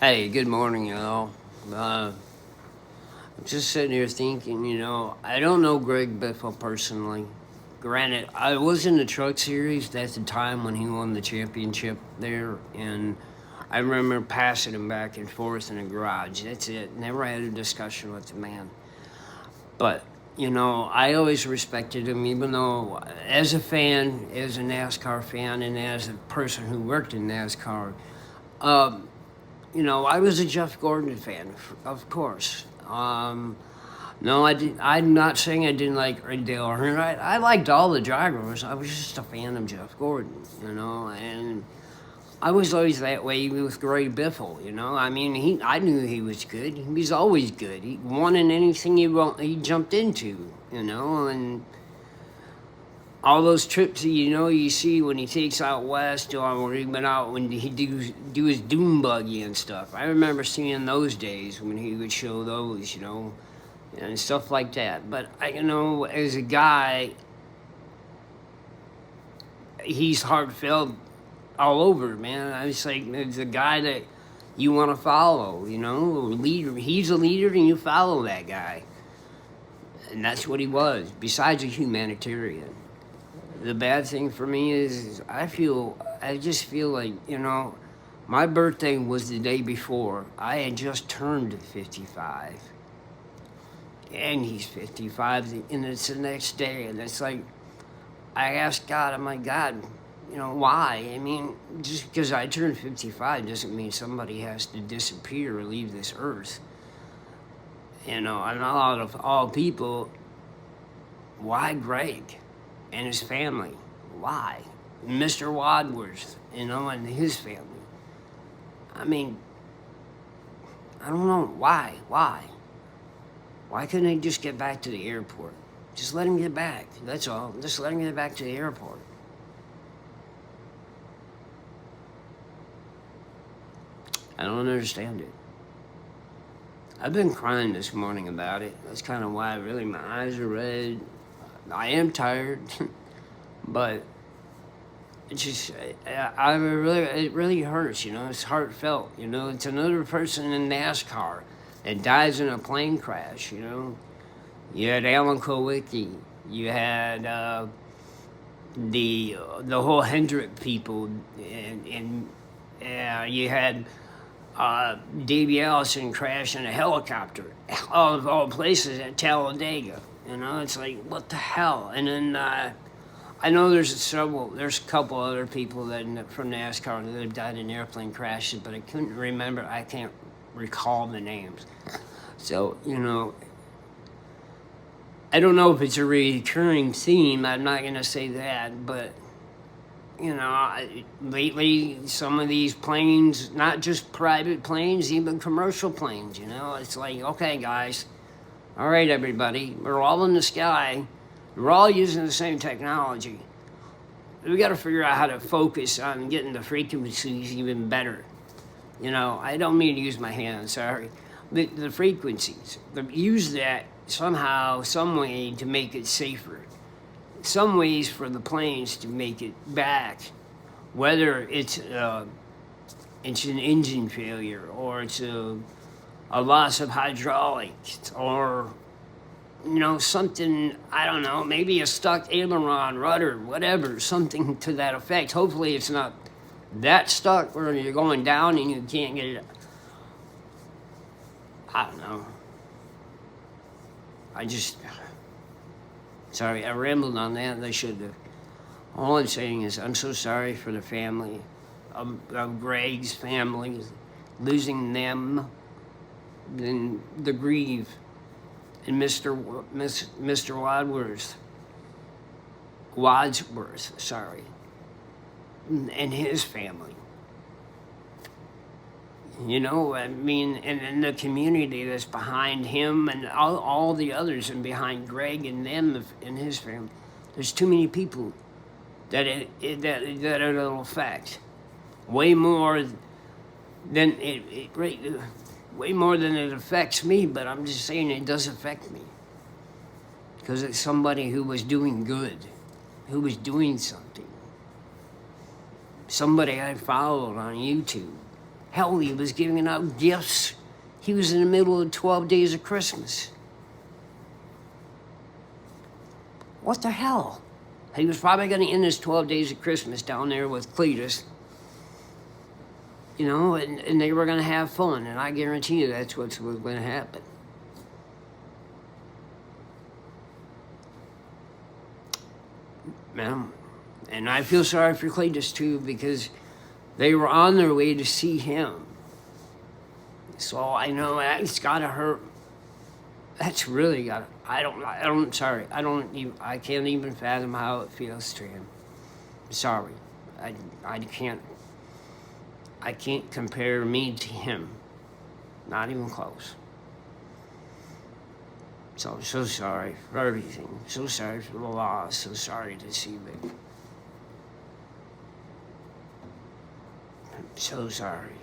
Hey, good morning, y'all. I'm just sitting here thinking, I don't know Greg Biffle personally. Granted, I was in the truck series at the time when he won the championship there, and I remember passing him back and forth in the garage. That's it. Never had a discussion with the man. But, I always respected him, even though, as a fan, as a NASCAR fan, and as a person who worked in NASCAR, um, I was a Jeff Gordon fan, of course. No, I'm not saying I didn't like Dale Earnhardt. I liked all the drivers. I was just a fan of Jeff Gordon, and I was always that way with Greg Biffle. I mean, I knew he was good. He was always good. He won in anything he jumped into, and all those trips you see when he takes out west or he went out when he do his doom buggy and stuff. I remember seeing those days when he would show those, and stuff like that. But as a guy, he's heartfelt all over, man. I was like, it's a guy that you want to follow, leader. He's a leader, and you follow that guy, and that's what he was. Besides a humanitarian. The bad thing for me is I just feel like, my birthday was the day before. I had just turned 55. And he's 55, and it's the next day. And it's like, I asked God, I'm like, God, why? I mean, just because I turned 55 doesn't mean somebody has to disappear or leave this earth. And out of all people, why Greg? And his family. Why? Mr. Wadsworth, and his family. I mean, I don't know. Why? Why couldn't they just get back to the airport? Just let him get back. That's all. Just let him get back to the airport. I don't understand it. I've been crying this morning about it. That's kind of why my eyes are red. I am tired, but it's just, it really hurts, it's heartfelt, it's another person in NASCAR that dies in a plane crash, You had Alan Kowicki, you had the whole Hendrick people, and you had Davey Allison crash in a helicopter, of all places at Talladega. It's like, what the hell? And then I know there's a couple other people from NASCAR that have died in airplane crashes, but I can't recall the names. So, I don't know if it's a recurring theme. I'm not going to say that, but, lately some of these planes, not just private planes, even commercial planes, it's like, okay, guys. All right, everybody, we're all in the sky. We're all using the same technology. We got to figure out how to focus on getting the frequencies even better. I don't mean to use my hands, sorry. The frequencies. Use that somehow, some way to make it safer. Some ways for the planes to make it back. Whether it's an engine failure or it's a loss of hydraulics or something, I don't know, maybe a stuck aileron, rudder, whatever, something to that effect. Hopefully it's not that stuck where you're going down and you can't get it. I don't know. Sorry, I rambled on that. They should have. All I'm saying is I'm so sorry for the family of Greg's family, losing them, and the grief, and Mr. Wadsworth, sorry, and his family. I mean, and the community that's behind him and all the others and behind Greg and them and his family. There's too many people that it'll affect. Way more than way more than it affects me, but I'm just saying it does affect me. Because it's somebody who was doing good, who was doing something. Somebody I followed on YouTube. Hell, he was giving out gifts. He was in the middle of 12 days of Christmas. What the hell? He was probably going to end his 12 days of Christmas down there with Cletus. You know, and they were going to have fun, and I guarantee you that's what's going to happen. And I feel sorry for Cletus too, because they were on their way to see him. So I know it's got to hurt. That's really got to, I can't even fathom how it feels to him. Sorry. I can't compare me to him. Not even close. So I'm so sorry for everything. So sorry for the loss. So sorry to see Vic. I'm so sorry.